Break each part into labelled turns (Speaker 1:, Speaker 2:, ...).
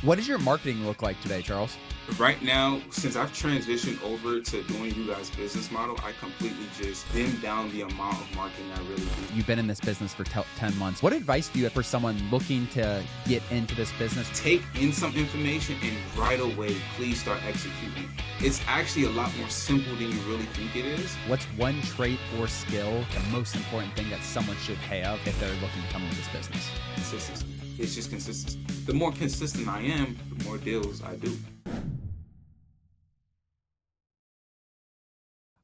Speaker 1: What does your marketing look like today, Charles?
Speaker 2: Right now, since I've transitioned over to doing you guys' business model, I completely just dim down the amount of marketing I really do.
Speaker 1: You've been in this business for 10 months. What advice do you have for someone looking to get into this business?
Speaker 2: Take in some information and right away, please start executing. It's actually a lot more simple than you really think it is.
Speaker 1: What's one trait or skill, the most important thing that someone should have if they're looking to come into this business?
Speaker 2: Consistency. It's just consistency. The more consistent I am, the more deals I do.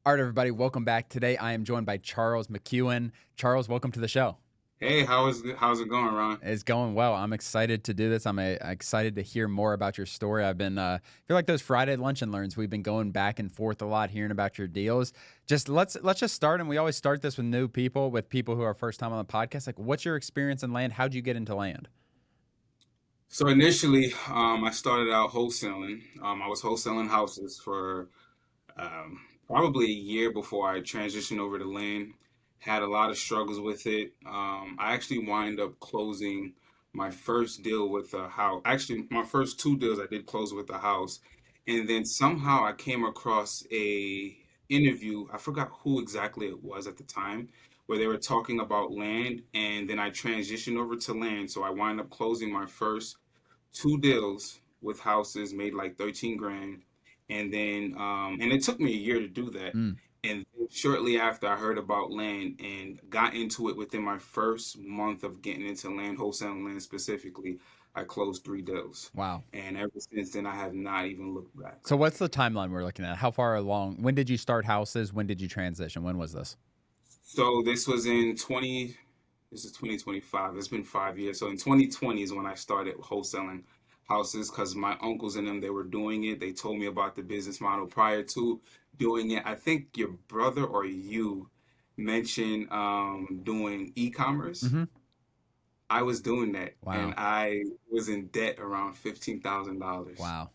Speaker 1: All right, everybody, welcome back. Today, I am joined by Charles Mcewan. Charles, welcome to the show.
Speaker 2: Hey, how's it going, Ron?
Speaker 1: It's going well. I'm excited to do this. I'm excited to hear more about your story. I've been, feel like those Friday lunch and learns, we've been going back and forth a lot, hearing about your deals. Let's just start, and we always start this with new people, with people who are first time on the podcast. Like, what's your experience in land? How'd you get into land?
Speaker 2: So initially, I started out wholesaling. I was wholesaling houses for probably a year before I transitioned over to land. Had a lot of struggles with it. I actually wind up closing my first deal with a house. Actually, my first two deals I did close with a house, and then somehow I came across a interview. I forgot who exactly it was at the time, where they were talking about land, and then I transitioned over to land. So I wind up closing my first two deals with houses, made like 13 grand. And then, and it took me a year to do that.
Speaker 1: Mm,
Speaker 2: And then shortly after, I heard about land and got into it within my first month of getting into land, wholesaling land specifically. I closed three deals.
Speaker 1: wow.
Speaker 2: And ever since then, I have not even looked back.
Speaker 1: So what's the timeline we're looking at? How far along? When did you start houses? When did you transition? When was this?
Speaker 2: So this was this is 2025. It's been 5 years. So in 2020 is when I started wholesaling houses because my uncles and them, they were doing it. They told me about the business model prior to doing it. I think your brother or you mentioned doing e-commerce.
Speaker 1: Mm-hmm.
Speaker 2: I was doing that and
Speaker 1: Wow.
Speaker 2: I was in debt around $15,000.
Speaker 1: Wow.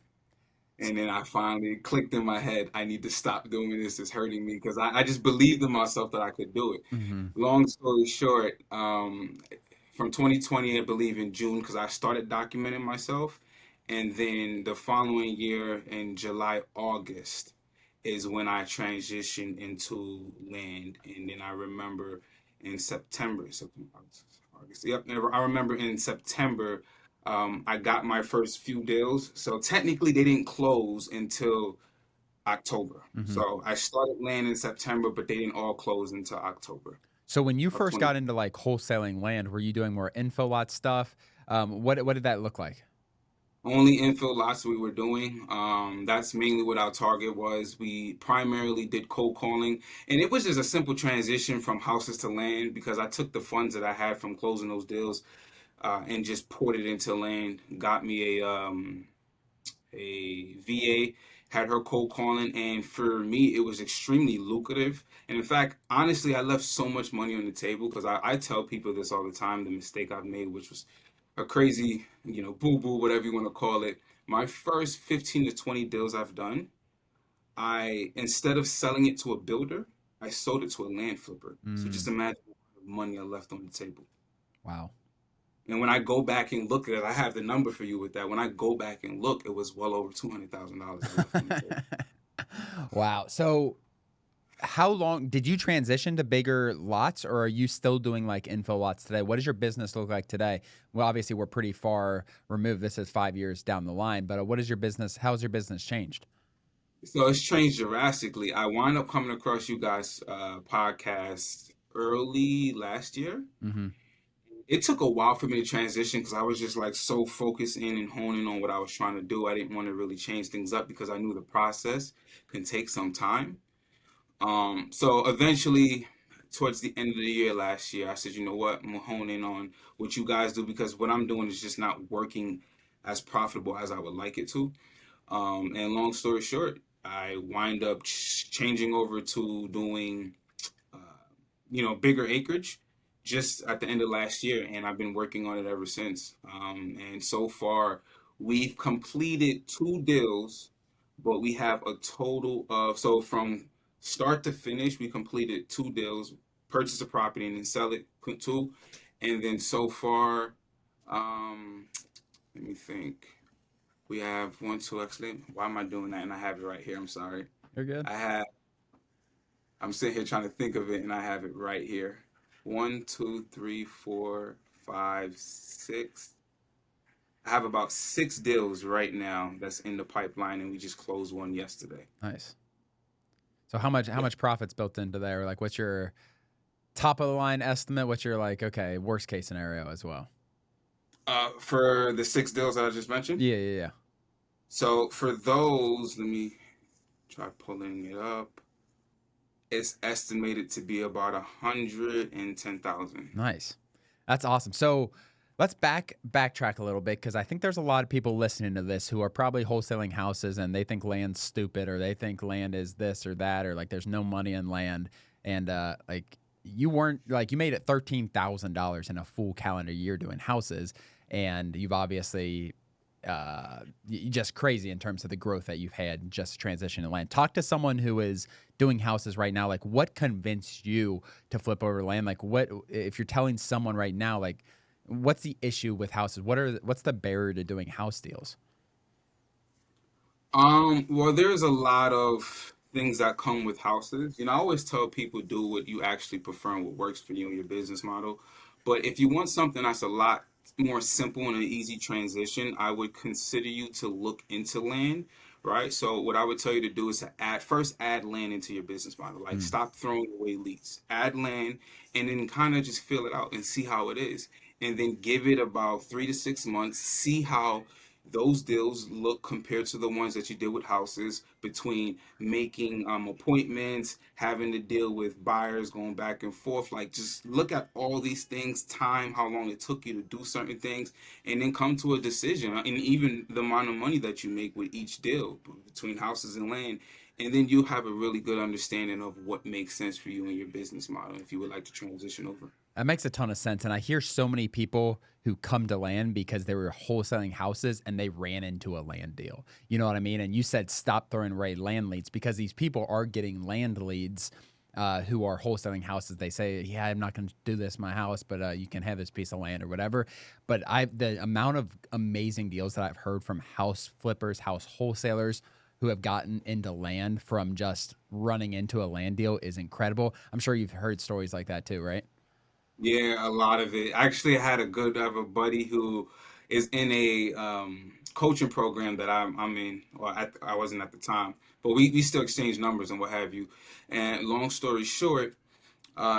Speaker 2: And then I finally clicked in my head, I need to stop doing this. It's hurting me because I just believed in myself that I could do it.
Speaker 1: Mm-hmm.
Speaker 2: Long story short, from 2020, I believe in June, because I started documenting myself. And then the following year in July, August is when I transitioned into land. And then I remember in September, August. Yep, I remember in September, I got my first few deals. So technically, they didn't close until October.
Speaker 1: Mm-hmm.
Speaker 2: So I started land in September, but they didn't all close until October
Speaker 1: So when you
Speaker 2: of
Speaker 1: first
Speaker 2: 20.
Speaker 1: got into like wholesaling land, were you doing more info lot stuff? What did that look like?
Speaker 2: Only infill lots we were doing. That's mainly what our target was. We primarily did cold calling, and it was just a simple transition from houses to land because I took the funds that I had from closing those deals and just poured it into land. Got me a VA, had her cold calling, and for me, it was extremely lucrative. And in fact, honestly, I left so much money on the table because I tell people this all the time, the mistake I've made, which was a crazy, boo boo, whatever you want to call it. My first 15 to 20 deals I've done, instead of selling it to a builder, I sold it to a land flipper. So just
Speaker 1: Mm,
Speaker 2: imagine the money I left on the table.
Speaker 1: wow.
Speaker 2: And when I go back and look at it, I have the number for you with that. When I go back and look, it was well over $200,000 I left on the table.
Speaker 1: Wow. So how long did you transition to bigger lots, or are you still doing like info lots today? What does your business look like today? Well, obviously we're pretty far removed. This is 5 years down the line, but what is your business? How's your business changed?
Speaker 2: So it's changed drastically. I wound up coming across you guys' podcast early last year.
Speaker 1: Mm-hmm.
Speaker 2: It took a while for me to transition because I was just like so focused in and honing on what I was trying to do. I didn't want to really change things up because I knew the process can take some time. So eventually, towards the end of the year last year, I said, you know what, I'm gonna hone in on what you guys do because what I'm doing is just not working as profitable as I would like it to. And long story short, I wind up changing over to doing, uh, bigger acreage just at the end of last year, and I've been working on it ever since. And so far, we've completed two deals, but we have a total of, so from start to finish, we completed two deals, purchase a property and then sell it, two. And then so far, um, let me think. We have one, two, actually. Why am I doing that? And I have it right here. I'm sorry.
Speaker 1: You're good.
Speaker 2: I have, I'm sitting here trying to think of it and I have it right here. One, two, three, four, five, six. I have about six deals right now that's in the pipeline, and we just closed one yesterday.
Speaker 1: Nice. So how
Speaker 2: Yeah.
Speaker 1: much profits built into there? Like, what's your top of the line estimate? What's your like, okay, worst case scenario as well?
Speaker 2: For the six deals that I just mentioned.
Speaker 1: Yeah, yeah, yeah.
Speaker 2: So for those, let me try pulling it up. It's estimated to be about 110,000.
Speaker 1: Nice. That's awesome. So let's backtrack a little bit because I think there's a lot of people listening to this who are probably wholesaling houses and they think land's stupid or they think land is this or that or like there's no money in land and like you weren't like you made it $13,000 in a full calendar year doing houses and you've obviously just crazy in terms of the growth that you've had just transition to land. Talk to someone who is doing houses right now. Like, what convinced you to flip over land? Like, what if you're telling someone right now, like, what's the issue with houses? What's the barrier to doing house deals?
Speaker 2: Well, there's a lot of things that come with houses. I always tell people do what you actually prefer and what works for you and your business model. But if you want something that's a lot more simple and an easy transition, I would consider you to look into land, right? So what I would tell you to do is to add land into your business model. Like
Speaker 1: Mm.
Speaker 2: stop throwing away leads. Add land and then kind of just fill it out and see how it is. And then give it about 3 to 6 months, see how those deals look compared to the ones that you did with houses between making appointments, having to deal with buyers going back and forth. Like, just look at all these things, time, how long it took you to do certain things, and then come to a decision. And even the amount of money that you make with each deal between houses and land. And then you have a really good understanding of what makes sense for you and your business model if you would like to transition over.
Speaker 1: That makes a ton of sense. And I hear so many people who come to land because they were wholesaling houses and they ran into a land deal. You know what I mean? And you said stop throwing away land leads because these people are getting land leads who are wholesaling houses. They say, yeah, I'm not going to do this in my house, but you can have this piece of land or whatever. But the amount of amazing deals that I've heard from house flippers, house wholesalers who have gotten into land from just running into a land deal is incredible. I'm sure you've heard stories like that too, right?
Speaker 2: Yeah, a lot of it. Actually, I have a buddy who is in a coaching program that I'm in. Well, I wasn't at the time, but we still exchange numbers and what have you. And long story short,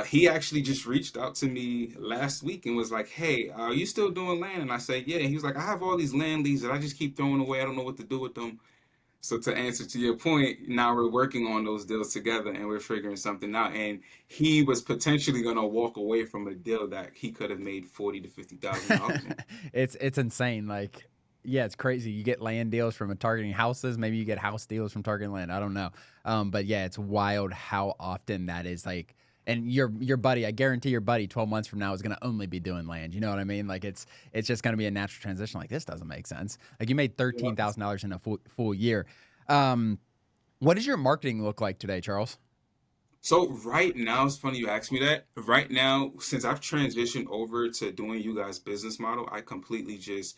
Speaker 2: he actually just reached out to me last week and was like, "Hey, are you still doing land?" And I said, "Yeah." He was like, "I have all these land leads that I just keep throwing away. I don't know what to do with them." So to answer to your point, now we're working on those deals together and we're figuring something out. And he was potentially gonna walk away from a deal that he could have made 40 to 50 thousand dollars on.
Speaker 1: It's insane. Like, yeah, it's crazy. You get land deals from targeting houses. Maybe you get house deals from targeting land. I don't know. But yeah, it's wild how often that is like. And your buddy, I guarantee your buddy 12 months from now is going to only be doing land. You know what I mean? Like it's just going to be a natural transition. Like this doesn't make sense. Like you made $13,000 in a full year. Um, what does your marketing look like today, Charles?
Speaker 2: So right now, it's funny you asked me that. Right now, since I've transitioned over to doing you guys' business model, I completely just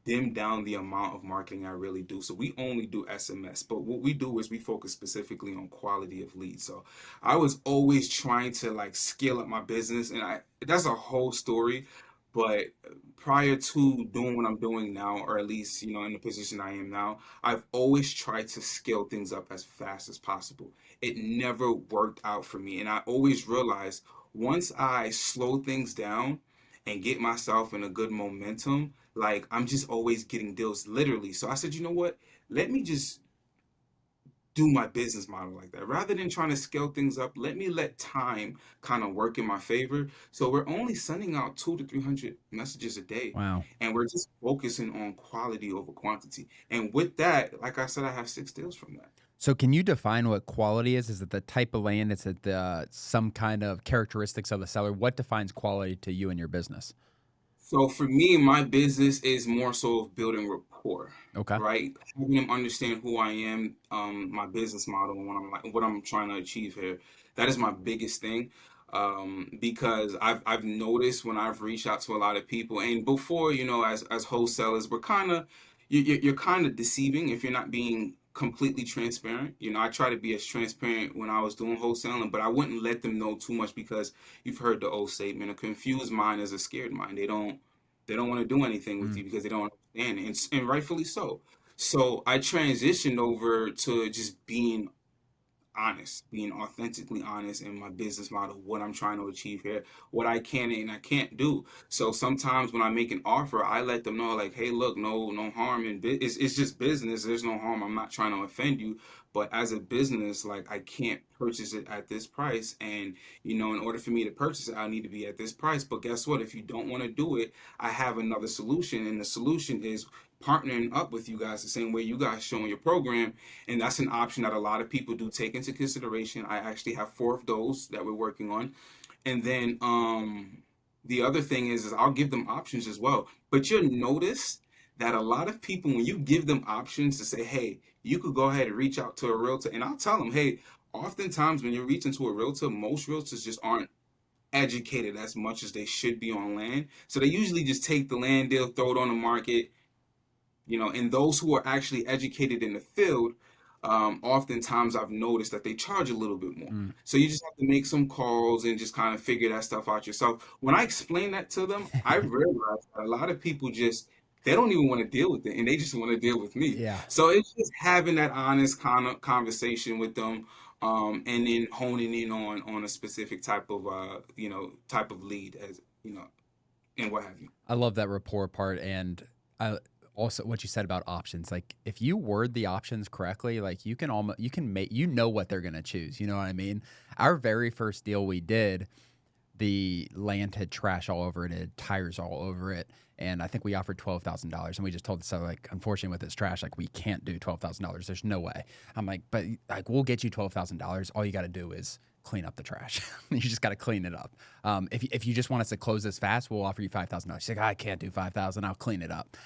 Speaker 2: dim down the amount of marketing I really do. So we only do SMS, but what we do is we focus specifically on quality of leads. So I was always trying to like scale up my business, and I that's a whole story. But prior to doing what I'm doing now, or at least in the position I am now, I've always tried to scale things up as fast as possible. It never worked out for me, and I always realized once I slow things down and get myself in a good momentum, like I'm just always getting deals literally. So I said, you know what? Let me just do my business model like that. Rather than trying to scale things up, let time kind of work in my favor. So we're only sending out 2 to 300 messages a day.
Speaker 1: Wow.
Speaker 2: And we're just focusing on quality over quantity. And with that, like I said, I have six deals from that.
Speaker 1: So can you define what quality is? Is it the type of land? Is it the some kind of characteristics of the seller? What defines quality to you and your business?
Speaker 2: So for me, my business is more so of building rapport,
Speaker 1: Okay.
Speaker 2: right? Having them understand who I am, my business model, and what I'm trying to achieve here. That is my biggest thing, because I've noticed when I've reached out to a lot of people, and before, as wholesalers, we're kind of, you're kind of deceiving if you're not being completely transparent. I try to be as transparent when I was doing wholesaling, but I wouldn't let them know too much because you've heard the old statement: a confused mind is a scared mind. They don't want to do anything with
Speaker 1: Mm.
Speaker 2: you because they don't understand it, and rightfully so. So I transitioned over to just being honest, being authentically honest in my business model, what I'm trying to achieve here, what I can and I can't do. So sometimes when I make an offer, I let them know like, hey, look, no harm in it's just business. There's no harm. I'm not trying to offend you, but as a business, like I can't purchase it at this price. And in order for me to purchase it, I need to be at this price. But guess what? If you don't want to do it, I have another solution. And the solution is partnering up with you guys the same way you guys show in your program, and that's an option that a lot of people do take into consideration. I actually have four of those that we're working on. And then the other thing is I'll give them options as well. But you'll notice that a lot of people, when you give them options to say, hey, you could go ahead and reach out to a realtor, and I'll tell them, hey, oftentimes when you're reaching to a realtor, most realtors just aren't educated as much as they should be on land. So they usually just take the land deal, throw it on the market, and those who are actually educated in the field, oftentimes I've noticed that they charge a little bit more.
Speaker 1: Mm.
Speaker 2: So you just have to make some calls and just kind of figure that stuff out yourself. When I explain that to them, I realize that a lot of people just, they don't even want to deal with it, and they just want to deal with me.
Speaker 1: Yeah.
Speaker 2: So it's just having that honest kind of conversation with them, and then honing in on a specific type of type of lead, as and what have you.
Speaker 1: I love that rapport part, and I also what you said about options. Like if you word the options correctly, like you can make what they're gonna choose. You know what I mean? Our very first deal we did, the land had trash all over it, it had tires all over it, and I think we offered $12,000, and we just told the seller like, unfortunately with this trash, like we can't do $12,000. There's no way. I'm like, but like we'll get you $12,000. All you got to do is clean up the trash. You just got to clean it up. If you just want us to close this fast, we'll offer you $5,000. She's like, I can't do 5,000. I'll clean it up.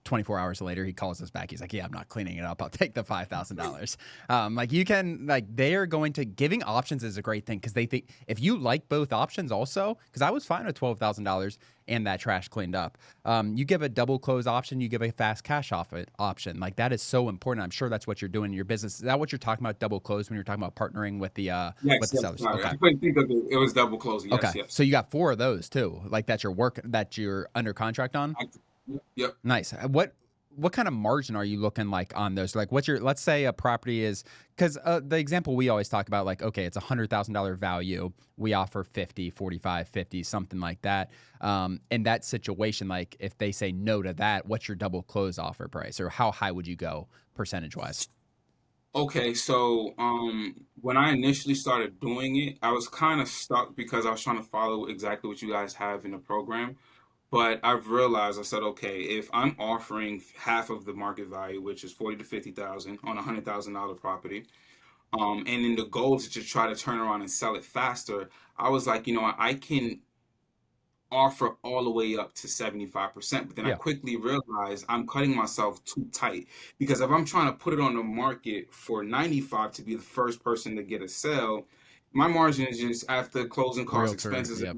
Speaker 1: 24 hours later, he calls us back. He's like, yeah, I'm not cleaning it up. I'll take the $5,000. They are going to, giving options is a great thing because they think if you like both options also, because I was fine with $12,000 and that trash cleaned up. You give a double close option, you give a fast cash off it option. Like that is so important. I'm sure that's what you're doing in your business. Is that what you're talking about, double close, when you're talking about partnering with the
Speaker 2: Yes, yes,
Speaker 1: sellers?
Speaker 2: sorry.
Speaker 1: Okay.
Speaker 2: I couldn't think of it. It was double closing.
Speaker 1: Okay.
Speaker 2: Yes, yes.
Speaker 1: So you got four of those too, like that you're under contract on?
Speaker 2: Yep.
Speaker 1: Nice. What kind of margin are you looking like on those? Like let's say a property is, because the example we always talk about, like, okay, it's $100,000 value. We offer 50, 45, 50, something like that. In that situation, like if they say no to that, what's your double close offer price, or how high would you go percentage wise?
Speaker 2: Okay, so when I initially started doing it, I was kind of stuck because I was trying to follow exactly what you guys have in the program. But I've realized, I said, okay, if I'm offering half of the market value, which is 40 to 50,000 on a $100,000 property, and then the goal is to try to turn around and sell it faster, I was like, I can offer all the way up to 75%. But then I
Speaker 1: Yeah.
Speaker 2: quickly realized I'm cutting myself too tight, because if I'm trying to put it on the market for 95 to be the first person to get a sale, my margin is just after closing costs,
Speaker 1: Realtor.
Speaker 2: expenses.
Speaker 1: Yep.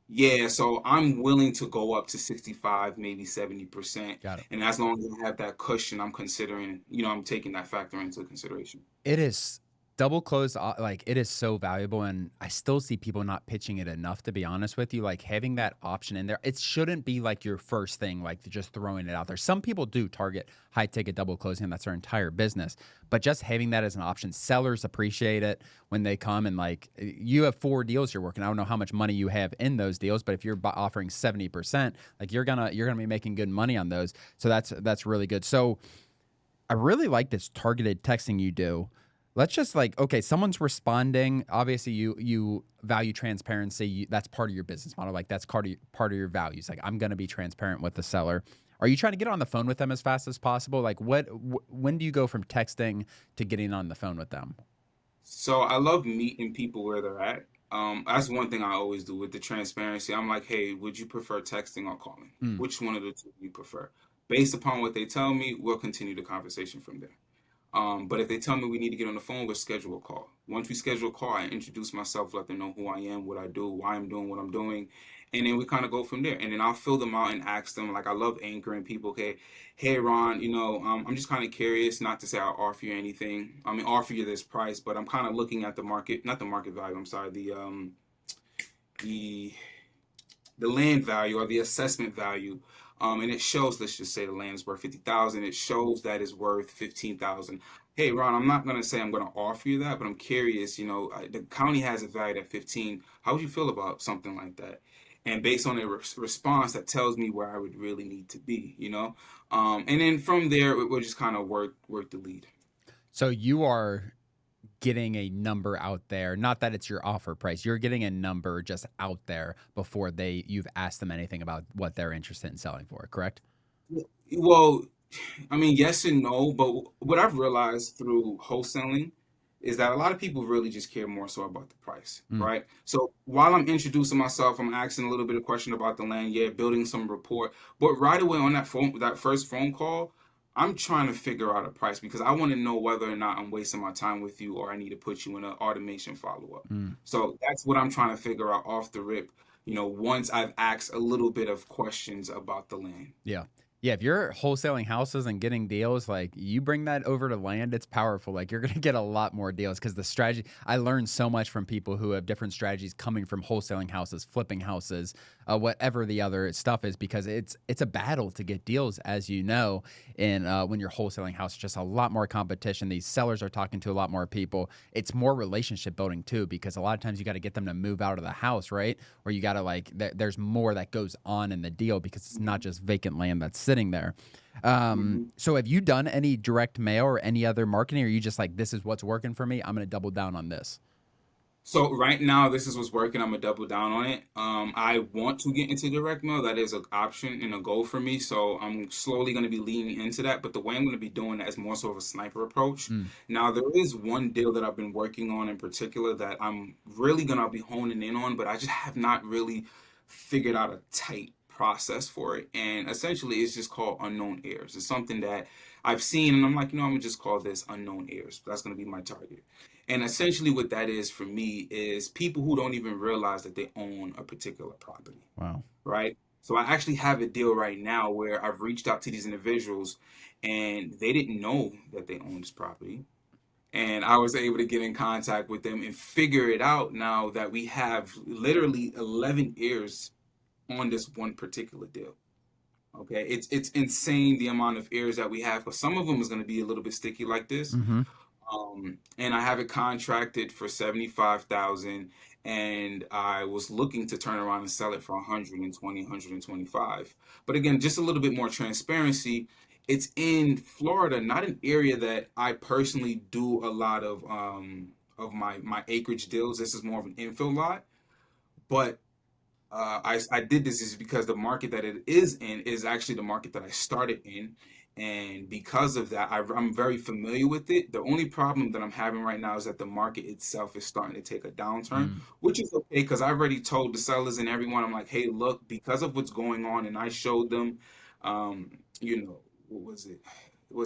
Speaker 2: Yeah, so I'm willing to go up to 65, maybe 70%.
Speaker 1: Got it.
Speaker 2: And as long as I have that cushion, I'm considering, I'm taking that factor into consideration.
Speaker 1: It is double close, like it is so valuable, and I still see people not pitching it enough, to be honest with you. Like having that option in there, it shouldn't be like your first thing, like just throwing it out there. Some people do target high ticket double closing, and that's their entire business. But just having that as an option, sellers appreciate it when they come, and like you have 4 deals you're working. I don't know how much money you have in those deals, but if you're offering 70%, like you're gonna be making good money on those. So that's really good. So I really like this targeted texting you do. Let's just like, okay, someone's responding. Obviously, you value transparency. That's part of your business model. Like that's part of your values. Like I'm going to be transparent with the seller. Are you trying to get on the phone with them as fast as possible? Like when do you go from texting to getting on the phone with them?
Speaker 2: So I love meeting people where they're at. That's one thing I always do with the transparency. I'm like, hey, would you prefer texting or calling?
Speaker 1: Mm.
Speaker 2: Which one of the two do you prefer? Based upon what they tell me, we'll continue the conversation from there. But if they tell me we need to get on the phone, we'll schedule a call. Once we schedule a call, I introduce myself, let them know who I am, what I do, why I'm doing what I'm doing. and then we kind of go from there. And then I'll fill them out and ask them, like, I love anchoring people. Okay, hey Ron, I'm just kind of curious. Not to say I'll offer you anything. I mean, offer you this price, but I'm kind of looking at the market, not the market value. I'm sorry, the the land value or the assessment value. And it shows, let's just say the land is worth 50,000. It shows that it's worth 15,000. Hey, Ron, I'm not going to say I'm going to offer you that, but I'm curious, the county has it valued at 15. How would you feel about something like that? And based on a response, that tells me where I would really need to be. And then from there, we'll just kind of work the lead.
Speaker 1: So you are getting a number out there, not that it's your offer price. You're getting a number just out there before you've asked them anything about what they're interested in selling for, correct?
Speaker 2: Well, I mean, yes and no, but what I've realized through wholesaling is that a lot of people really just care more so about the price,
Speaker 1: Mm.
Speaker 2: right? So while I'm introducing myself, I'm asking a little bit of question about the land, yeah, building some rapport, but right away on that first phone call, I'm trying to figure out a price because I want to know whether or not I'm wasting my time with you or I need to put you in an automation follow-up.
Speaker 1: Mm.
Speaker 2: So that's what I'm trying to figure out off the rip, once I've asked a little bit of questions about the land.
Speaker 1: Yeah. Yeah, if you're wholesaling houses and getting deals, like you bring that over to land, it's powerful. Like you're going to get a lot more deals because the strategy, I learned so much from people who have different strategies coming from wholesaling houses, flipping houses, whatever the other stuff is, because it's a battle to get deals, as you know. And when you're wholesaling house, just a lot more competition. These sellers are talking to a lot more people. It's more relationship building too, because a lot of times you got to get them to move out of the house, right? Or you got to there's more that goes on in the deal because it's not just vacant land that's sitting there.
Speaker 2: Mhm.
Speaker 1: So have you done any direct mail or any other marketing, or are you just like, this is what's working for me, I'm going to double down on this?
Speaker 2: So right now, this is what's working. I'm gonna double down on it. I want to get into direct mail. That is an option and a goal for me. So I'm slowly gonna be leaning into that. But the way I'm gonna be doing that is more so of a sniper approach.
Speaker 1: Mm.
Speaker 2: Now there is one deal that I've been working on in particular that I'm really gonna be honing in on, but I just have not really figured out a tight process for it. And essentially, it's just called unknown heirs. It's something that I've seen, and I'm like, I'm gonna just call this unknown heirs. That's gonna be my target. And essentially, what that is for me is people who don't even realize that they own a particular property,
Speaker 1: Wow.
Speaker 2: right? So I actually have a deal right now where I've reached out to these individuals and they didn't know that they own this property. And I was able to get in contact with them and figure it out now that we have literally 11 heirs on this one particular deal. Okay, it's insane the amount of heirs that we have, but some of them is going to be a little bit sticky like this.
Speaker 1: Mm-hmm.
Speaker 2: And I have it contracted for 75,000, and I was looking to turn around and sell it for 120, 125. But again, just a little bit more transparency. It's in Florida, not an area that I personally do a lot of my acreage deals. This is more of an infill lot, but I did this is because the market that it is in is actually the market that I started in. And because of that, I'm very familiar with it. The only problem that I'm having right now is that the market itself is starting to take a downturn,
Speaker 1: Mm.
Speaker 2: which is okay because I already told the sellers and everyone, I'm like, hey, look, because of what's going on, and I showed them, what was it? It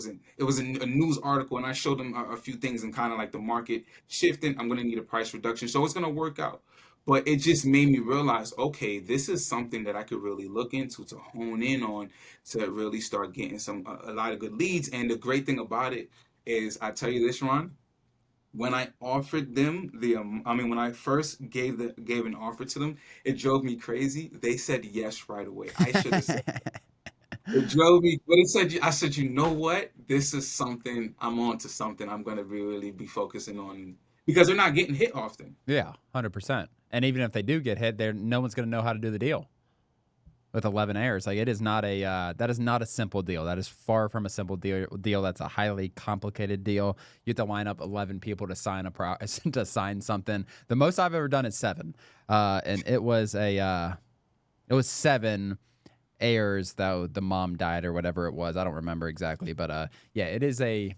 Speaker 2: was a news article, and I showed them a few things and kind of like the market shifting. I'm going to need a price reduction, so it's going to work out. But it just made me realize, okay, this is something that I could really look into to hone in on to really start getting a lot of good leads. And the great thing about it is, I tell you this, Ron, when I offered them when I first gave an offer to them, it drove me crazy. They said yes right away. I should have said it drove me, but I said, you know what? This is something I'm on to something I'm gonna really be focusing on because they're not getting hit often.
Speaker 1: Yeah, 100%. And even if they do get hit, no one's going to know how to do the deal with 11 heirs. Like it is not that is not a simple deal. That is far from a simple deal. That's a highly complicated deal. You have to line up 11 people to sign to sign something. The most I've ever done is 7, and it was 7 heirs though the mom died or whatever it was. I don't remember exactly, but yeah, it is a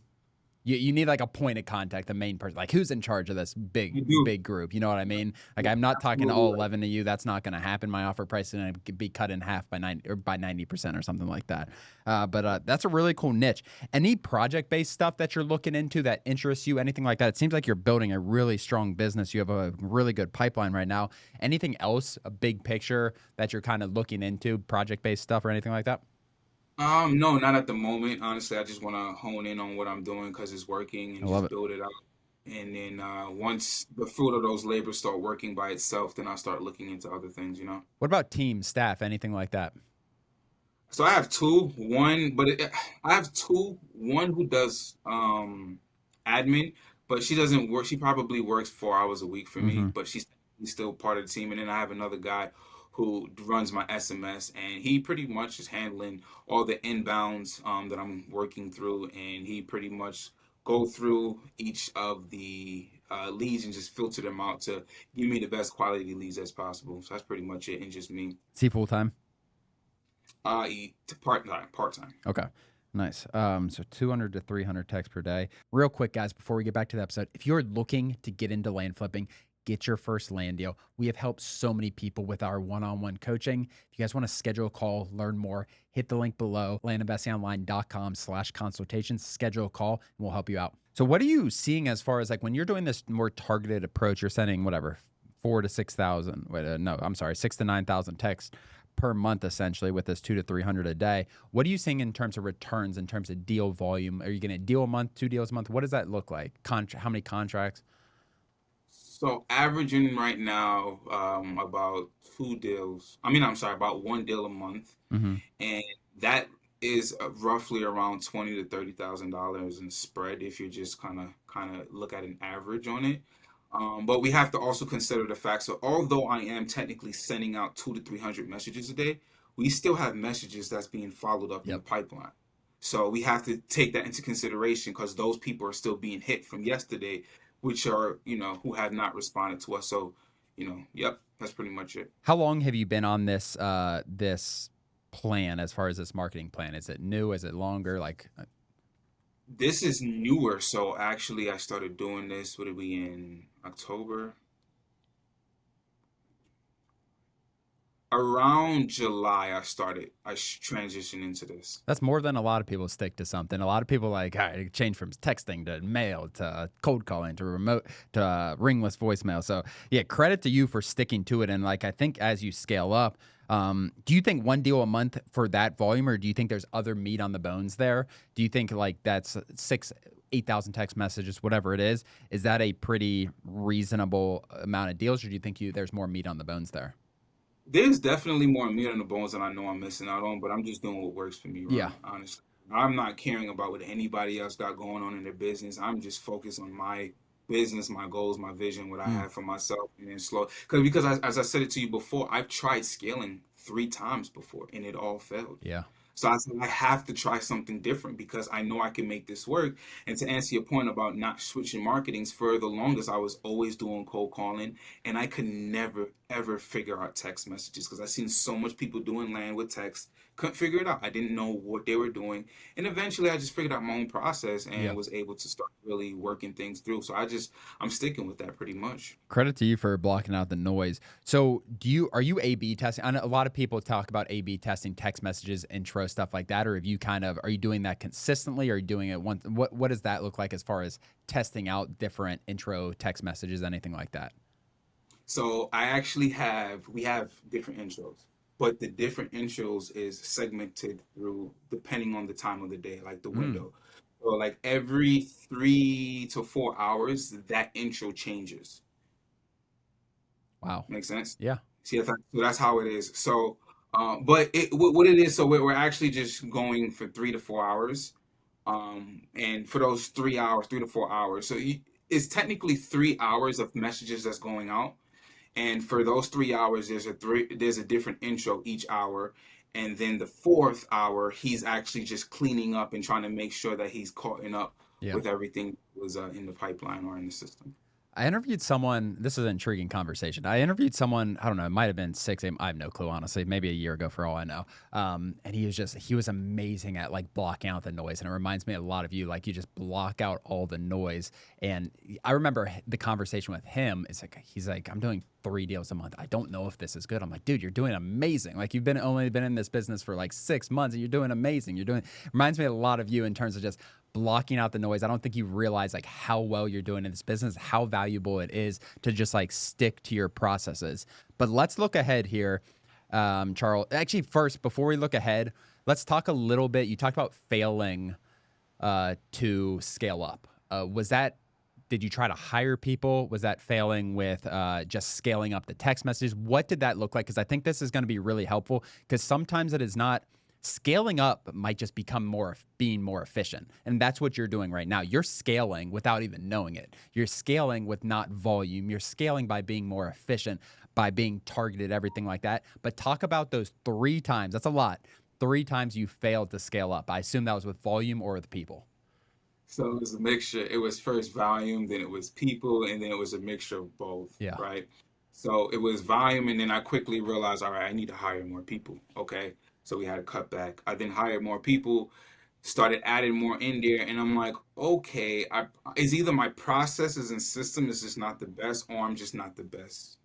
Speaker 1: You need like a point of contact, the main person, like who's in charge of this
Speaker 2: You do.
Speaker 1: big group. You know what I mean? Like
Speaker 2: You're
Speaker 1: I'm not talking
Speaker 2: absolutely
Speaker 1: all
Speaker 2: right.
Speaker 1: 11 of you. That's not going to happen. My offer price is going to be cut in half by 90% or something like that. But that's a really cool niche. Any project based stuff that you're looking into that interests you, anything like that? It seems like you're building a really strong business. You have a really good pipeline right now. Anything else, a big picture that you're kind of looking into, project based stuff or anything like that?
Speaker 2: No, not at the moment. Honestly, I just want to hone in on what I'm doing because it's working
Speaker 1: I
Speaker 2: and
Speaker 1: love
Speaker 2: just
Speaker 1: it.
Speaker 2: build it out. And then once the fruit of those labors start working by itself, then I'll start looking into other things.
Speaker 1: What about team, staff, anything like that?
Speaker 2: So I have two. I have two. One who does admin, but she doesn't work. She probably works 4 hours a week for me,
Speaker 1: Mm-hmm.
Speaker 2: but she's still part of the team. And then I have another guy who runs my SMS, and he pretty much is handling all the inbounds that I'm working through, and he pretty much go through each of the leads and just filter them out to give me the best quality leads as possible. So that's pretty much it, and just me.
Speaker 1: See full time?
Speaker 2: Part time.
Speaker 1: Okay. Nice. So 200 to 300 texts per day. Real quick, guys, before we get back to the episode, if you're looking to get into land flipping, get your first land deal. We have helped so many people with our one-on-one coaching. If you guys want to schedule a call, learn more, hit the link below, landinvestingonline.com/consultations, schedule a call, and we'll help you out. So what are you seeing as far as like when you're doing this more targeted approach, you're sending whatever, 6 to 9,000 texts per month, essentially, with this 200 to 300 a day. What are you seeing in terms of returns, in terms of deal volume? Are you going to deal a month, 2 deals a month? What does that look like? How many contracts?
Speaker 2: So averaging right now, about 2 deals. I'm sorry, about 1 deal a month,
Speaker 1: Mm-hmm.
Speaker 2: and that is roughly around $20,000 to $30,000 in spread if you just kind of look at an average on it. But we have to also consider the fact. So although I am technically sending out 200 to 300 messages a day, we still have messages that's being followed up in the
Speaker 1: Yep.
Speaker 2: pipeline. So we have to take that into consideration because those people are still being hit from yesterday, which are, who have not responded to us. So, yep, that's pretty much it.
Speaker 1: How long have you been on this plan as far as this marketing plan? Is it new? Is it longer?
Speaker 2: This is newer. So actually, I started doing this, would it be in October? Around July, I transitioned into this.
Speaker 1: that's more than a lot of people stick to something. A lot of people like, all right, change from texting to mail to cold calling to remote to ringless voicemail. So yeah, credit to you for sticking to it. And like, I think as you scale up, do you think 1 deal a month for that volume, or do you think there's other meat on the bones there? Do you think like that's 8,000 text messages, whatever it is? Is that a pretty reasonable amount of deals, or do you think there's more meat on the bones there?
Speaker 2: There's definitely more meat on the bones than I know I'm missing out on, but I'm just doing what works for me,
Speaker 1: Yeah.
Speaker 2: Ron, honestly. I'm not caring about what anybody else got going on in their business. I'm just focused on my business, my goals, my vision, what I
Speaker 1: Mm,
Speaker 2: have for myself, and then slow. Because as I said it to you before, I've tried scaling 3 times before, and it all failed.
Speaker 1: yeah.
Speaker 2: So I said I have to try something different because I know I can make this work. And to answer your point about not switching marketings, for the longest I was always doing cold calling, and I could never ever figure out text messages because I seen so much people doing land with text, couldn't figure it out. I didn't know what they were doing, and eventually I just figured out my own process
Speaker 1: Yeah.
Speaker 2: and was able to start really working things through. So I'm sticking with that pretty much.
Speaker 1: Credit to you for blocking out the noise. So, are you A/B testing? I know a lot of people talk about A/B testing text messages, intro stuff like that, or have you are you doing that consistently? Or are you doing it once? What does that look like as far as testing out different intro text messages, anything like that?
Speaker 2: So we have different intros, but the different intros is segmented through depending on the time of the day, like the
Speaker 1: Mm,
Speaker 2: window. So like every 3 to 4 hours, that intro changes.
Speaker 1: wow.
Speaker 2: Make sense?
Speaker 1: Yeah.
Speaker 2: See, so that's how it is. So, but what it is, so we're actually just going for 3 to 4 hours, and for those 3 hours, 3 to 4 hours, so it's technically 3 hours of messages that's going out. And for those 3 hours, there's a different intro each hour. And then the fourth hour, he's actually just cleaning up and trying to make sure that he's caught up
Speaker 1: Yeah.
Speaker 2: with everything that was in the pipeline or in the system.
Speaker 1: I interviewed someone. This is an intriguing conversation. I interviewed someone. I don't know. It might have been I have no clue, honestly. Maybe a year ago, for all I know. And he was amazing at like blocking out the noise. And it reminds me a lot of you. Like you just block out all the noise. And I remember the conversation with him. He's like, I'm doing 3 deals a month. I don't know if this is good. I'm like, dude, you're doing amazing. Like you've only been in this business for like 6 months, and you're doing amazing. Reminds me a lot of you in terms of just blocking out the noise. I don't think you realize like how well you're doing in this business, how valuable it is to just like stick to your processes. But let's look ahead here, Charles. Actually, first, before we look ahead, let's talk a little bit. You talked about failing to scale up. Did you try to hire people? Was that failing with just scaling up the text messages? What did that look like? Because I think this is going to be really helpful, because sometimes it is not. Scaling up might just become being more efficient. And that's what you're doing right now. You're scaling without even knowing it. You're scaling with not volume. You're scaling by being more efficient, by being targeted, everything like that. But talk about those 3 times. That's a lot. 3 times you failed to scale up. I assume that was with volume or with people.
Speaker 2: So it was a mixture. It was first volume, then it was people, and then it was a mixture of both,
Speaker 1: Yeah.
Speaker 2: right? So it was volume, and then I quickly realized, all right, I need to hire more people. Okay. So we had to cut back. I then hired more people, started adding more in there, and I'm like, okay, it's either my processes and system is just not the best, or I'm just not the best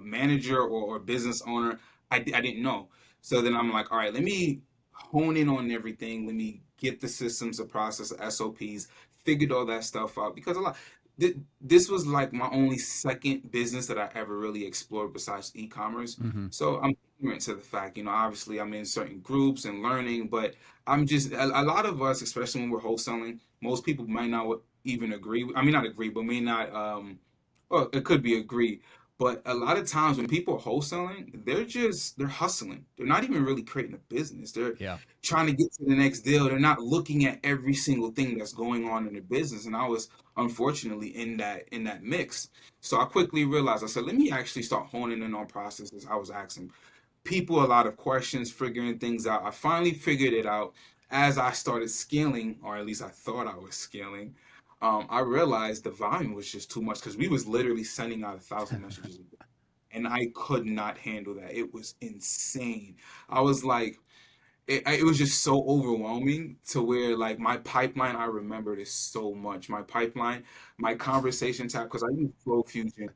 Speaker 2: manager or business owner. I didn't know. So then I'm like, all right, let me hone in on everything. Let me get the systems, the process, the SOPs, figured all that stuff out, because this was like my only second business that I ever really explored besides e-commerce.
Speaker 1: Mm-hmm.
Speaker 2: So I'm ignorant to the fact, obviously I'm in certain groups and learning, but I'm just a lot of us, especially when we're wholesaling, most people might not even agree. I mean, not agree, but may not. Well, it could be agree, but a lot of times when people are wholesaling, they're hustling. They're not even really creating a business. They're
Speaker 1: Yeah.
Speaker 2: trying to get to the next deal. They're not looking at every single thing that's going on in the business. And I was unfortunately in that mix. So I quickly realized, I said, let me actually start honing in on processes. I was asking people a lot of questions, figuring things out. I finally figured it out as I started scaling, or at least I thought I was scaling. I realized the volume was just too much, because we was literally sending out 1,000 messages a day, and I could not handle that. It was insane. I was like, it was just so overwhelming, to where like my pipeline, I remember this so much. My pipeline, my conversation tab, because I use Flow Fusion.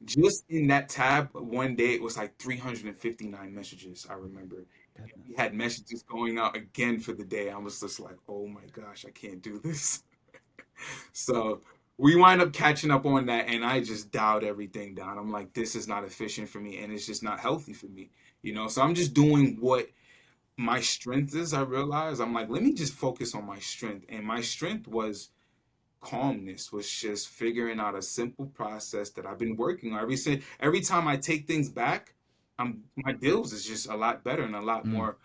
Speaker 2: Just in that tab, one day it was like 359 messages, I remember. We
Speaker 1: Goodness.
Speaker 2: had messages going out again for the day. I was just like, oh my gosh, I can't do this. So we wind up catching up on that, and I just dialed everything down. I'm like, this is not efficient for me, and it's just not healthy for me. So I'm just doing what my strength is. I realize, I'm like, let me just focus on my strength. And my strength was calmness, was just figuring out a simple process that I've been working on. Every time I take things back, my deals is just a lot better and a lot
Speaker 1: Mm.
Speaker 2: more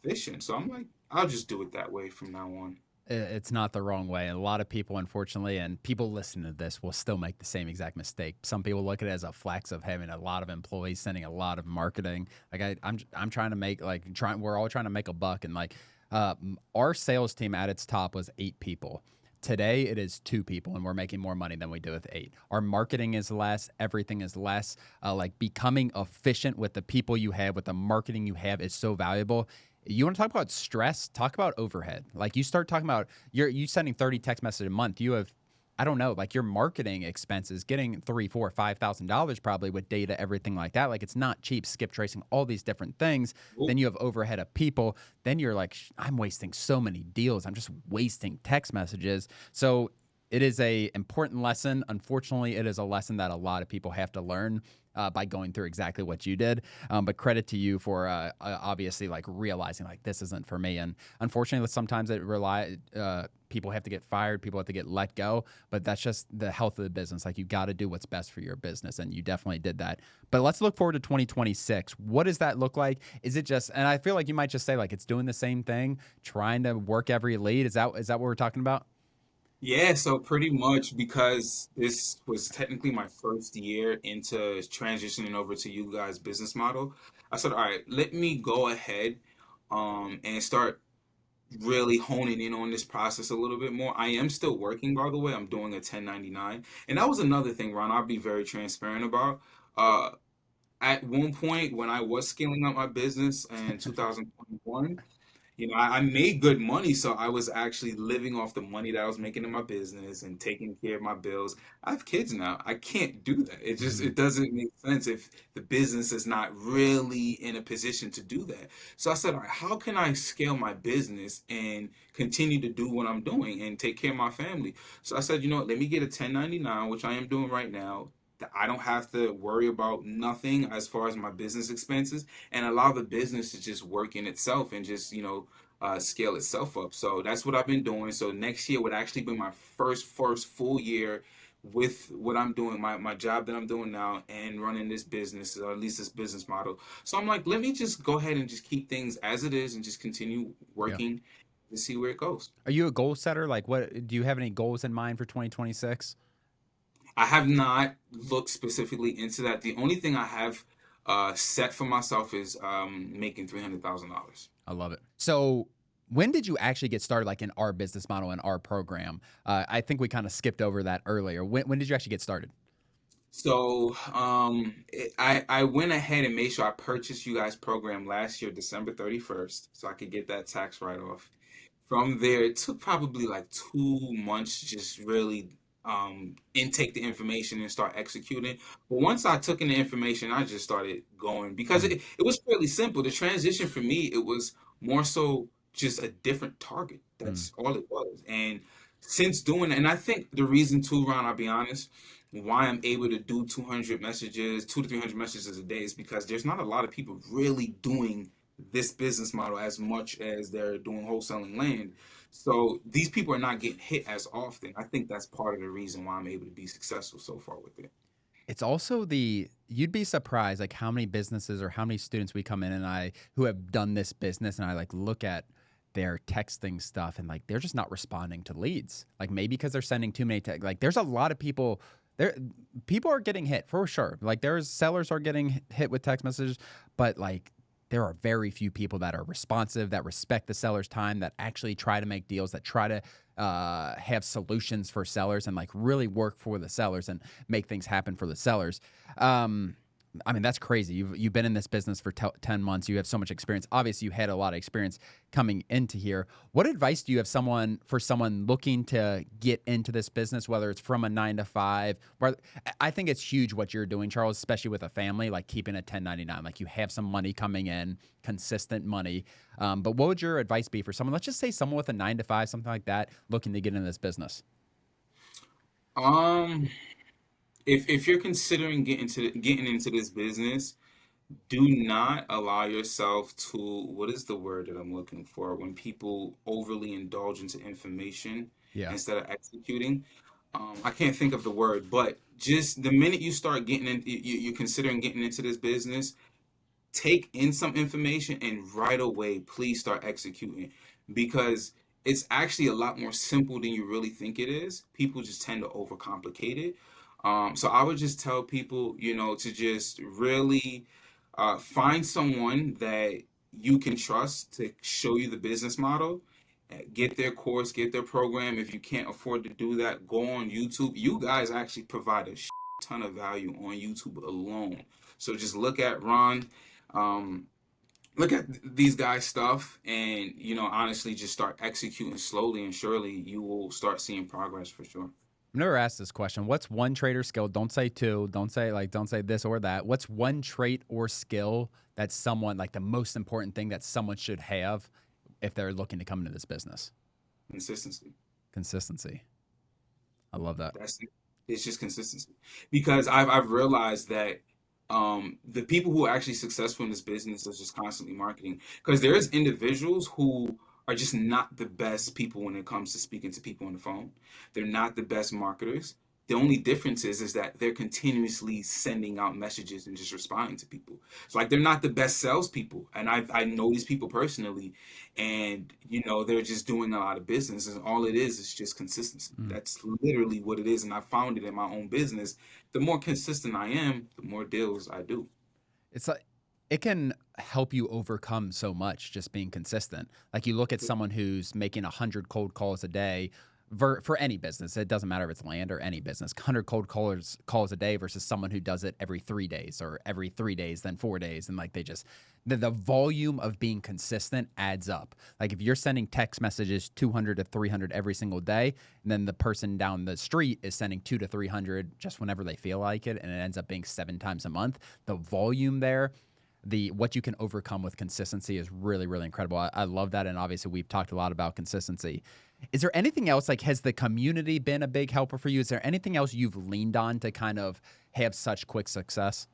Speaker 2: efficient. So I'm like, I'll just do it that way from now on.
Speaker 1: It's not the wrong way. And a lot of people, unfortunately, and people listening to this will still make the same exact mistake. Some people look at it as a flex of having a lot of employees, sending a lot of marketing. Like I'm trying to make we're all trying to make a buck. And like our sales team at its top was 8 people. Today it is 2 people, and we're making more money than we do with 8. Our marketing is less, everything is less. Like becoming efficient with the people you have, with the marketing you have, is so valuable. You want to talk about stress? Talk about overhead. Like you start talking about you sending 30 text messages a month. You have, I don't know, like your marketing expenses getting $3, $4, $5,000 probably with data, everything like that. Like it's not cheap. Skip tracing, all these different things. Then you have overhead of people. Then you're like, I'm wasting so many deals. I'm just wasting text messages. So it is a important lesson. Unfortunately, it is a lesson that a lot of people have to learn by going through exactly what you did. But credit to you for obviously like realizing like this isn't for me. And unfortunately, sometimes people have to get fired, people have to get let go. But that's just the health of the business. Like you got to do what's best for your business, and you definitely did that. But let's look forward to 2026. What does that look like? Is it just? And I feel like you might just say like it's doing the same thing, trying to work every lead. Is that what we're talking about?
Speaker 2: Yeah, so pretty much, because this was technically my first year into transitioning over to you guys' business model, I said, all right, let me go ahead and start really honing in on this process a little bit more. I am still working, by the way. I'm doing a 1099. And that was another thing, Ron, I'll be very transparent about. Uh, at one point when I was scaling up my business in 2021, I made good money, so I was actually living off the money that I was making in my business and taking care of my bills. I have kids now. I can't do that. It doesn't make sense if the business is not really in a position to do that. So I said, all right, how can I scale my business and continue to do what I'm doing and take care of my family? So I said, let me get a 1099, which I am doing right now. That I don't have to worry about nothing as far as my business expenses and allow the business to just work in itself and just, scale itself up. So that's what I've been doing. So next year would actually be my first full year with what I'm doing, my job that I'm doing now and running this business, or at least this business model. So I'm like, let me just go ahead and just keep things as it is and just continue
Speaker 1: Yeah.
Speaker 2: working to see where it goes.
Speaker 1: Are you a goal setter? Like, what do you have any goals in mind for 2026?
Speaker 2: I have not looked specifically into that. The only thing I have set for myself is making $300,000.
Speaker 1: I love it. So, when did you actually get started, like in our business model and our program? I think we kind of skipped over that earlier. When did you actually get started?
Speaker 2: So I went ahead and made sure I purchased you guys' program last year, December 31st, so I could get that tax write-off. From there, it took probably like 2 months to just really intake the information and start executing. But once I took in the information, I just started going because
Speaker 1: Mm,
Speaker 2: it was fairly simple. The transition for me, it was more so just a different target.
Speaker 1: mm.
Speaker 2: That's all it was. And since doing it, and I think the reason too, Ron, I'll be honest, why I'm able to do 200 messages, 2 to 300 messages a day is because there's not a lot of people really doing this business model as much as they're doing wholesaling land. So these people are not getting hit as often. I think that's part of the reason why I'm able to be successful so far with it.
Speaker 1: It's also you'd be surprised like how many businesses or how many students we come in and who have done this business and I like look at their texting stuff and like they're just not responding to leads. Like maybe because they're sending too many like there's a lot of people there people are getting hit for sure. Like there's sellers are getting hit with text messages, but like there are very few people that are responsive, that respect the seller's time, that actually try to make deals, that try to have solutions for sellers and like really work for the sellers and make things happen for the sellers. I mean, that's crazy. You've been in this business for 10 months. You have so much experience. Obviously, you had a lot of experience coming into here. What advice do you have for someone looking to get into this business, whether it's from a 9 to 5? I think it's huge what you're doing, Charles, especially with a family, like keeping a 1099. Like you have some money coming in, consistent money. But what would your advice be for someone? Let's just say someone with a 9 to 5, something like that, looking to get into this business.
Speaker 2: Um, if you're considering getting into this business, do not allow yourself to, what is the word that I'm looking for? When people overly indulge into information
Speaker 1: Yeah.
Speaker 2: instead of executing. I can't think of the word, but just the minute you start getting in, you're considering getting into this business, take in some information and right away, please start executing because it's actually a lot more simple than you really think it is. People just tend to overcomplicate it. So I would just tell people, to just really find someone that you can trust to show you the business model. Get their course, get their program. If you can't afford to do that, go on YouTube. You guys actually provide a ton of value on YouTube alone. So just look at Ron, um, look at these guys' stuff, and honestly, just start executing slowly and surely. You will start seeing progress for sure.
Speaker 1: I've never asked this question. What's one trait or skill? Don't say two. Don't say this or that. What's one trait or skill that someone like the most important thing that someone should have if they're looking to come into this business?
Speaker 2: Consistency.
Speaker 1: Consistency. I love that.
Speaker 2: That's it. It's just consistency. Because I've realized that the people who are actually successful in this business is just constantly marketing. Because there's individuals who are just not the best people when it comes to speaking to people on the phone. They're not the best marketers. The only difference is that they're continuously sending out messages and just responding to people. It's like they're not the best salespeople, and I know these people personally, and they're just doing a lot of business, and all it is just consistency.
Speaker 1: Mm.
Speaker 2: That's literally what it is, and I found it in my own business. The more consistent I am, the more deals I do.
Speaker 1: It's like it can. help you overcome so much just being consistent. Like you look at someone who's making 100 cold calls a day for any business. It doesn't matter if it's land or any business. 100 cold calls a day versus someone who does it every 3 days or every 3 days, then 4 days, and like they just the volume of being consistent adds up. Like if you're sending text messages 200 to 300 every single day, and then the person down the street is sending 200 to 300 just whenever they feel like it, and it ends up being 7 times a month, the volume there, the what you can overcome with consistency is really, really incredible. I love that. And obviously we've talked a lot about consistency. Is there anything else, like has the community been a big helper for you? Is there anything else you've leaned on to kind of have such quick success?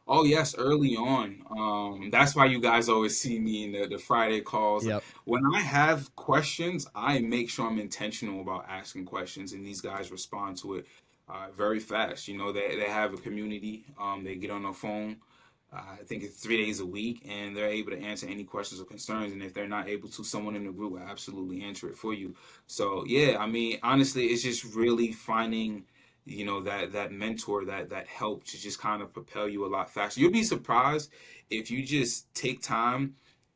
Speaker 2: Oh yes, early on. That's why you guys always see me in the Friday calls.
Speaker 1: Yep.
Speaker 2: When I have questions, I make sure I'm intentional about asking questions, and these guys respond to it very fast. You know, they have a community. They get on the phone. I think it's 3 days a week, and they're able to answer any questions or concerns. And if they're not able to, someone in the group will absolutely answer it for you. So yeah, I mean, honestly, it's just really finding, you know, that mentor that help to just kind of propel you a lot faster. You'll be surprised if you just take time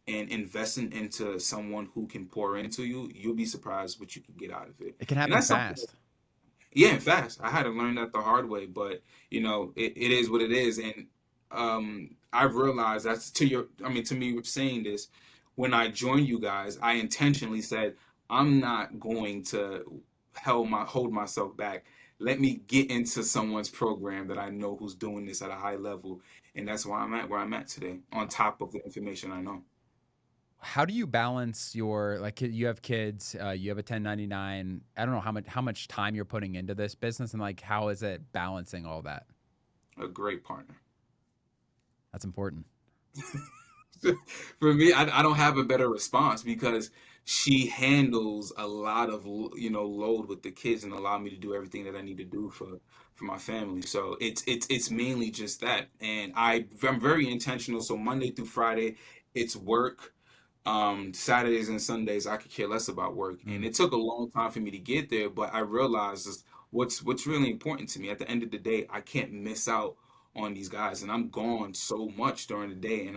Speaker 2: and invest into someone who can pour into you. You'll be surprised what you can get out of it.
Speaker 1: It can
Speaker 2: And
Speaker 1: happen
Speaker 2: that's something.
Speaker 1: fast.
Speaker 2: Yeah, and fast. I had to learn that the hard way, but you know, it is what it is. And I've realized that's to your, I mean, to me saying this, when I joined you guys, I intentionally said, I'm not going to hold myself back. Let me get into someone's program that I know who's doing this at a high level. And that's why I'm at where I'm at today, on top of the information I know.
Speaker 1: How do you balance your, like you have kids, you have a 1099. I don't know how much time you're putting into this business, and like how is it balancing all that?
Speaker 2: A great partner.
Speaker 1: That's important.
Speaker 2: For me, I don't have a better response because she handles a lot of load with the kids and allow me to do everything that I need to do for my family. So it's mainly just that, and I'm very intentional. So Monday through Friday, it's work. Saturdays and Sundays, I could care less about work, and
Speaker 1: Mm.
Speaker 2: it took a long time for me to get there. But I realized is what's really important to me. At the end of the day, I can't miss out on these guys, and I'm gone so much during the day, and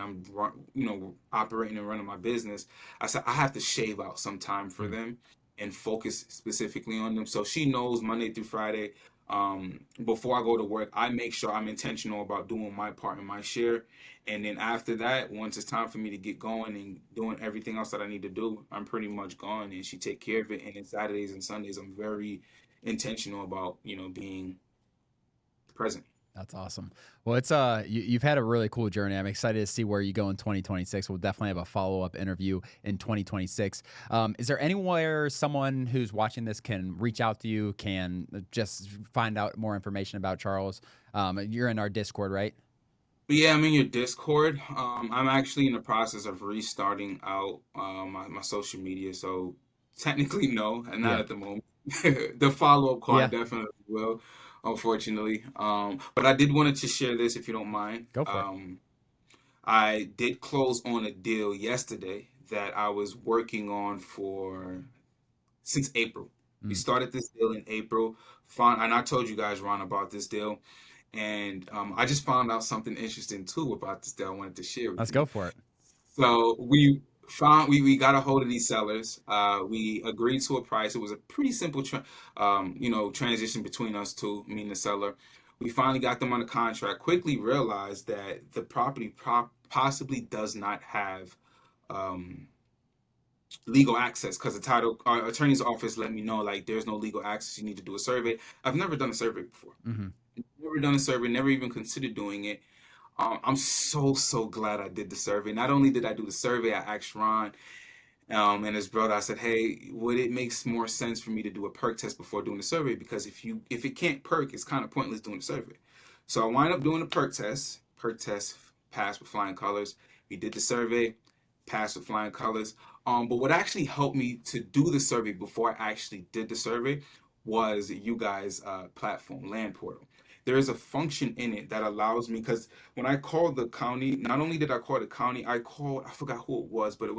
Speaker 2: operating and running my business. I said I have to shave out some time for
Speaker 1: Mm.
Speaker 2: them and focus specifically on them. So she knows Monday through Friday. Before I go to work, I make sure I'm intentional about doing my part and my share. And then after that, once it's time for me to get going and doing everything else that I need to do, I'm pretty much gone, and she take care of it. And then Saturdays and Sundays, I'm very intentional about, being present.
Speaker 1: That's awesome. Well, it's you've had a really cool journey. I'm excited to see where you go in 2026. We'll definitely have a follow-up interview in 2026. Is there anywhere someone who's watching this can reach out to you, can just find out more information about Charles? You're in our Discord, right?
Speaker 2: But yeah, I'm in your Discord. I'm actually in the process of restarting out my social media, so technically no, and not
Speaker 1: Yeah.
Speaker 2: at the moment. The follow-up call I
Speaker 1: Yeah.
Speaker 2: definitely will, unfortunately. But I did wanted to share this if you don't mind.
Speaker 1: Go for it.
Speaker 2: I did close on a deal yesterday that I was working on for since April. We
Speaker 1: Mm.
Speaker 2: started this deal in April. And I told you guys, Ron, about this deal. And I just found out something interesting too about this deal I wanted to share with
Speaker 1: Let's
Speaker 2: you.
Speaker 1: go for it.
Speaker 2: So we got a hold of these sellers. We agreed to a price. It was a pretty simple transition between us two, me and the seller. We finally got them on the contract. Quickly realized that the property possibly does not have um, legal access because the title our attorney's office let me know like there's no legal access. You need to do a survey. I've never done a survey before.
Speaker 1: Hmm.
Speaker 2: Never done a survey. Never even considered doing it. I'm so glad I did the survey. Not only did I do the survey, I asked Ron and his brother. I said, "Hey, would it makes more sense for me to do a perk test before doing the survey? Because if it can't perk, it's kind of pointless doing the survey." So I wind up doing the perk test. Perk test passed with flying colors. We did the survey, passed with flying colors. But what actually helped me to do the survey before I actually did the survey was you guys' platform, Land Portal. There is a function in it that allows me because when I called the county, not only did I call the county, I forgot who it was, but a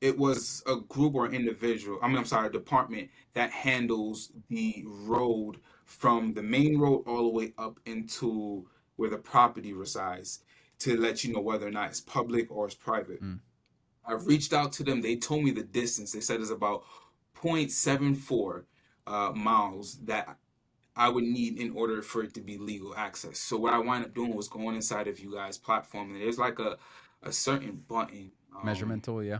Speaker 2: it was a group or individual. I mean, I'm sorry, a department that handles the road from the main road all the way up into where the property resides. to let you know whether or not it's public or it's private.
Speaker 1: Mm.
Speaker 2: I've reached out to them. They told me the distance. They said it's about 0.74 miles that I would need in order for it to be legal access. So what I wound up doing was going inside of you guys' platform, and there's like a certain button.
Speaker 1: Measurement tool, yeah.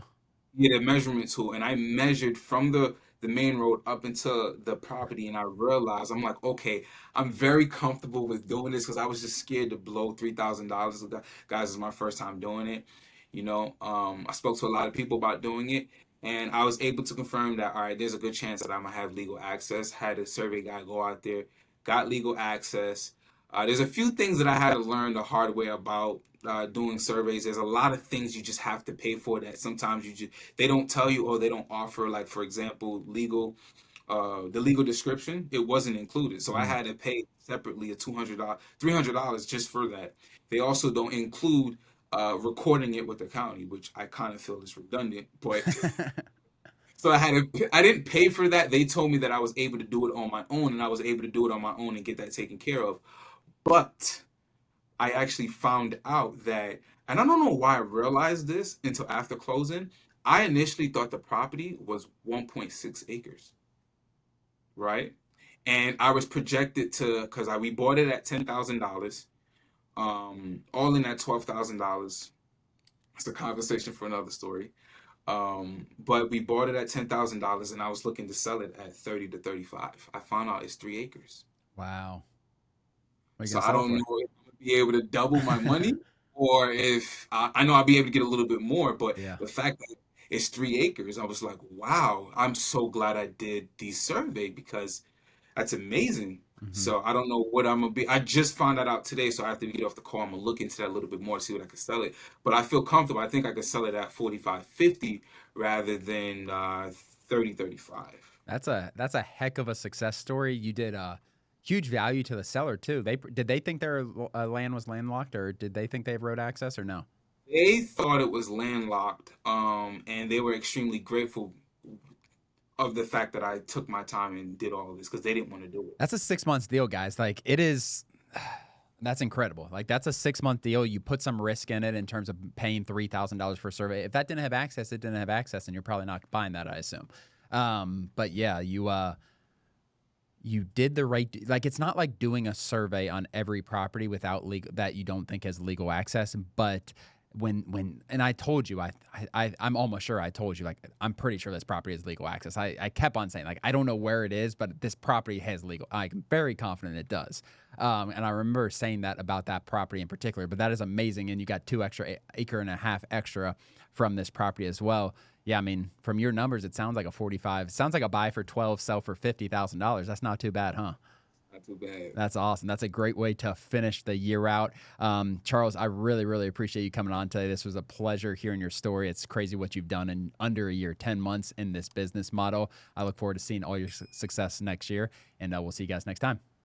Speaker 2: Yeah, the measurement tool, and I measured from the main road up into the property, and I realized I'm like, okay, I'm very comfortable with doing this because I was just scared to blow $3,000. Guys, this is my first time doing it. I spoke to a lot of people about doing it, and I was able to confirm that all right, there's a good chance that I'm gonna have legal access. Had a survey guy go out there, got legal access. There's a few things that I had to learn the hard way about doing surveys. There's a lot of things you just have to pay for that sometimes they don't tell you or they don't offer. Like for example, the legal description, it wasn't included, so I
Speaker 1: Mm.
Speaker 2: had to pay separately a $200, $300 just for that. They also don't include recording it with the county, which I kind of feel is redundant, but so I didn't pay for that. They told me that I was able to do it on my own, and I was able to do it on my own and get that taken care of. But I actually found out that, and I don't know why I realized this until after closing. I initially thought the property was 1.6 acres, right? And I was projected to, because we bought it at $10,000, all in at $12,000. It's a conversation for another story. But we bought it at $10,000, and I was looking to sell it at 30 to 35. I found out it's 3 acres.
Speaker 1: Wow. What are you
Speaker 2: So
Speaker 1: gonna
Speaker 2: I
Speaker 1: sell
Speaker 2: don't
Speaker 1: for?
Speaker 2: know if I'm gonna be able to double my money, or if I know I'll be able to get a little bit more. But
Speaker 1: Yeah.
Speaker 2: the fact that it's 3 acres, I was like, wow, I'm so glad I did the survey because that's amazing.
Speaker 1: Hmm.
Speaker 2: So I don't know what I'm gonna be. I just found that out today, so after we get off the call, I'm gonna look into that a little bit more, see what I can sell it. But I feel comfortable. I think I could sell it at 45, 50 rather than 30, 35.
Speaker 1: That's a heck of a success story. You did huge value to the seller too. Did they think their land was landlocked, or did they think they have road access, or no?
Speaker 2: They thought it was landlocked, and they were extremely grateful of the fact that I took my time and did all of this because they didn't want to do it.
Speaker 1: That's a 6 months deal, guys. Like it is. That's incredible. Like that's a 6 month deal. You put some risk in it in terms of paying $3,000 for a survey. If that didn't have access, it didn't have access, and you're probably not buying that, I assume. But yeah, you did the right. Like it's not like doing a survey on every property without legal that you don't think has legal access. But when and I told you, I'm almost sure I told you, like I'm pretty sure this property has legal access. I kept on saying, like, I don't know where it is, but this property has legal. I'm very confident it does. And I remember saying that about that property in particular. But that is amazing, and you got 2 acre and a half extra from this property as well. Yeah, I mean, from your numbers, it sounds like a 45. It sounds like a buy for 12, sell for $50,000. That's not too bad, huh?
Speaker 2: Not too bad.
Speaker 1: That's awesome. That's a great way to finish the year out. Charles, I really, really appreciate you coming on today. This was a pleasure hearing your story. It's crazy what you've done in under a year, 10 months in this business model. I look forward to seeing all your success next year, and we'll see you guys next time.